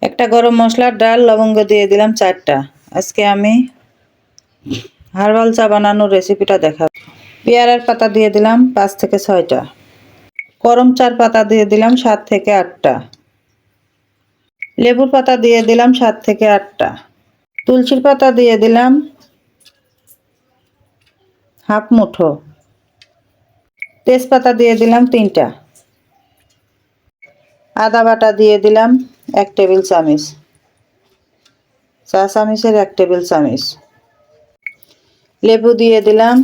একটা গরম মশলার ডাল, লবঙ্গ দিয়ে দিলাম 4টা। আজকে আমি হার্বাল চা বানানোর রেসিপিটা দেখাবো। পেয়ারার পাতা দিয়ে দিলাম 5 থেকে 6টা। করম চার পাতা দিয়ে দিলাম 7 থেকে 8টা। লেবুর পাতা দিয়ে দিলাম 7 থেকে 8টা। তুলসীর পাতা দিয়ে দিলাম হাফ মুঠো। তেজপাতা দিয়ে দিলাম 3টা। আদা বাটা দিয়ে দিলাম 1 টেবিল চামচ, চা চামচের 1 টেবিল চামচ। লেবু দিয়ে দিলাম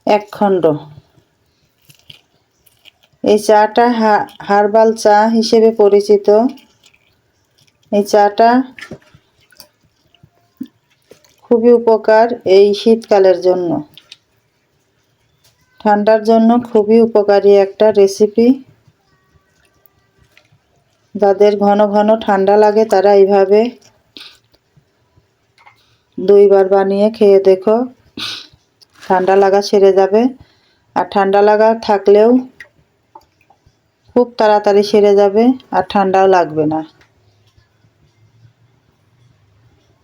1 খণ্ড। এই চাটা হার্বাল চা হিসেবে পরিচিত। এই চাটা খুবই উপকার এই শীতকালের জন্য, ঠান্ডার জন্য খুবই উপকারী একটা রেসিপি। যাদের ঘন ঘন ঠান্ডা লাগে তারা এইভাবে 2 বার বানিয়ে খেয়ে দেখো, ঠান্ডা লাগা সেরে যাবে। আর ঠান্ডা লাগা থাকলেও খুব তাড়াতাড়ি সেরে যাবে আর ঠান্ডাও লাগবে না।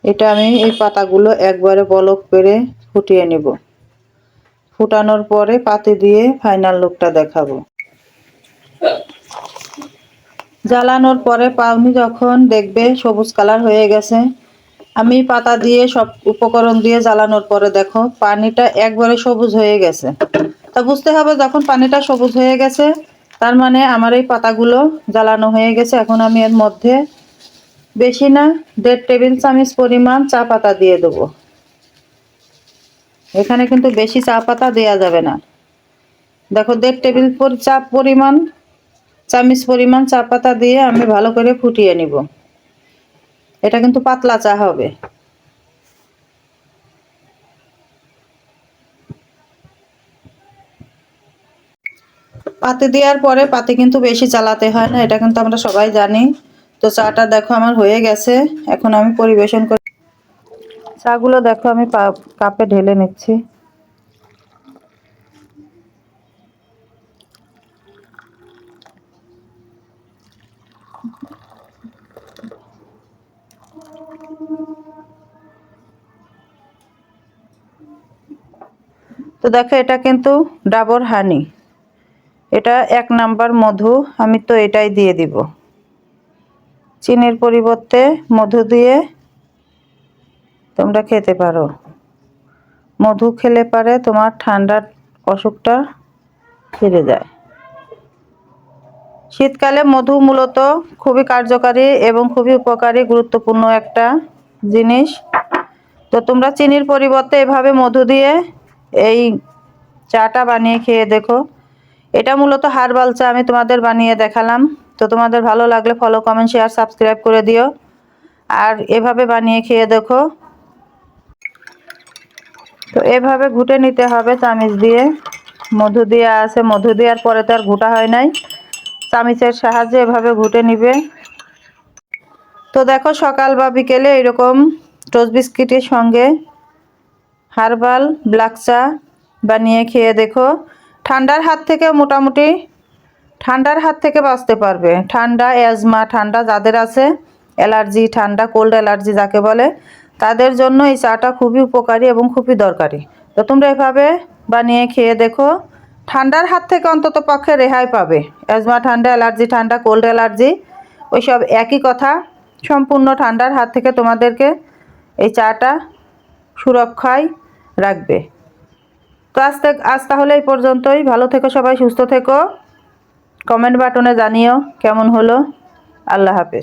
এটা আমি এই পাতাগুলো একবারে বলক করে ফুটিয়ে নেব। ফুটানোর পরে পাতি দিয়ে ফাইনাল লুকটা দেখাবো। জ্বালানোর পরে পাউনি যখন দেখবে সবুজ কালার হয়ে গেছে, আমি পাতা দিয়ে সব উপকরণ দিয়ে জ্বালানোর পরে দেখো পানিটা একবারে সবুজ হয়ে গেছে। তা বুঝতে হবে যখন পানিটা সবুজ হয়ে গেছে তার মানে আমার এই পাতাগুলো জ্বালানো হয়ে গেছে। এখন আমি এর মধ্যে বেশি না 1.5 টেবিল চামচ পরিমাণ চা পাতা দিয়ে দেবো। এখানে কিন্তু বেশি চা পাতা দেওয়া যাবে না। দেখো 1.5 টেবিল চামচ পরিমাণ চা পাতা দিয়ে আমি ভালো করে ফুটিয়ে নিব। এটা কিন্তু পাতলা চা হবে। পাতি দেওয়ার পরে পাতি কিন্তু বেশি চালাতে হয় না, এটা কিন্তু আমরা সবাই জানি। তো চাটা দেখো আমার হয়ে গেছে, এখন আমি পরিবেশন করি। চাগুলো দেখো আমি কাপে ঢেলে নিচ্ছি। তো দেখো এটা কিন্তু ডাবর হানি, এটা 1 নাম্বার মধু। আমি তো এটাই দিয়ে দিব। চিনির পরিবর্তে মধু দিয়ে তোমরা খেতে পারো। মধু খেলে পারে তোমার ঠান্ডার অসুখটা সেরে যায়। শীতকালে মধু মূলত খুবই কার্যকারী এবং খুবই উপকারী গুরুত্বপূর্ণ একটা জিনিস। তো তোমরা চিনির পরিবর্তে এভাবে মধু দিয়ে এই চাটা বানিয়ে খেয়ে দেখো। এটা মূলত হার্বাল চা আমি তোমাদের বানিয়ে দেখালাম। তো তোমাদের ভালো লাগলে ফলো, কমেন্ট, শেয়ার, সাবস্ক্রাইব করে দিও। আর এভাবে বানিয়ে খেয়ে দেখো। তো এভাবে ঘুটে নিতে হবে চামচ দিয়ে। মধু দিয়ে আছে, মধু দেওয়ার পরে তো আর ঘুটা হয় নাই, চামচের সাহায্যে এভাবে ঘুটে নিবে। তো দেখো সকাল বা বিকেলে এরকম টোস্ট বিস্কিটের সঙ্গে হার্বাল ব্ল্যাক চা বানিয়ে খেয়ে দেখো। ঠান্ডার হাত থেকে মোটামুটি ঠান্ডার হাত থেকে বাঁচতে পারবে। ঠান্ডা, অ্যাজমা ঠান্ডা যাদের আছে, অ্যালার্জি, ঠান্ডা কোল্ড অ্যালার্জি যাকে বলে, তাদের জন্য এই চাটা খুবই উপকারী এবং খুবই দরকারি। তো তোমরা এভাবে বানিয়ে খেয়ে দেখো, ঠান্ডার হাত থেকে অন্তত পক্ষে রেহাই পাবে। অ্যাজমা ঠান্ডা, অ্যালার্জি ঠান্ডা, কোল্ড অ্যালার্জি ওইসব একই কথা। সম্পূর্ণ ঠান্ডার হাত থেকে তোমাদেরকে এই চাটা সুরক্ষায় রাখবে। তো আজ তাহলে এই পর্যন্তই। ভালো থেকো সবাই, সুস্থ থেকো। কমেন্ট বাটনে জানিও কেমন হলো। আল্লাহ হাফেজ।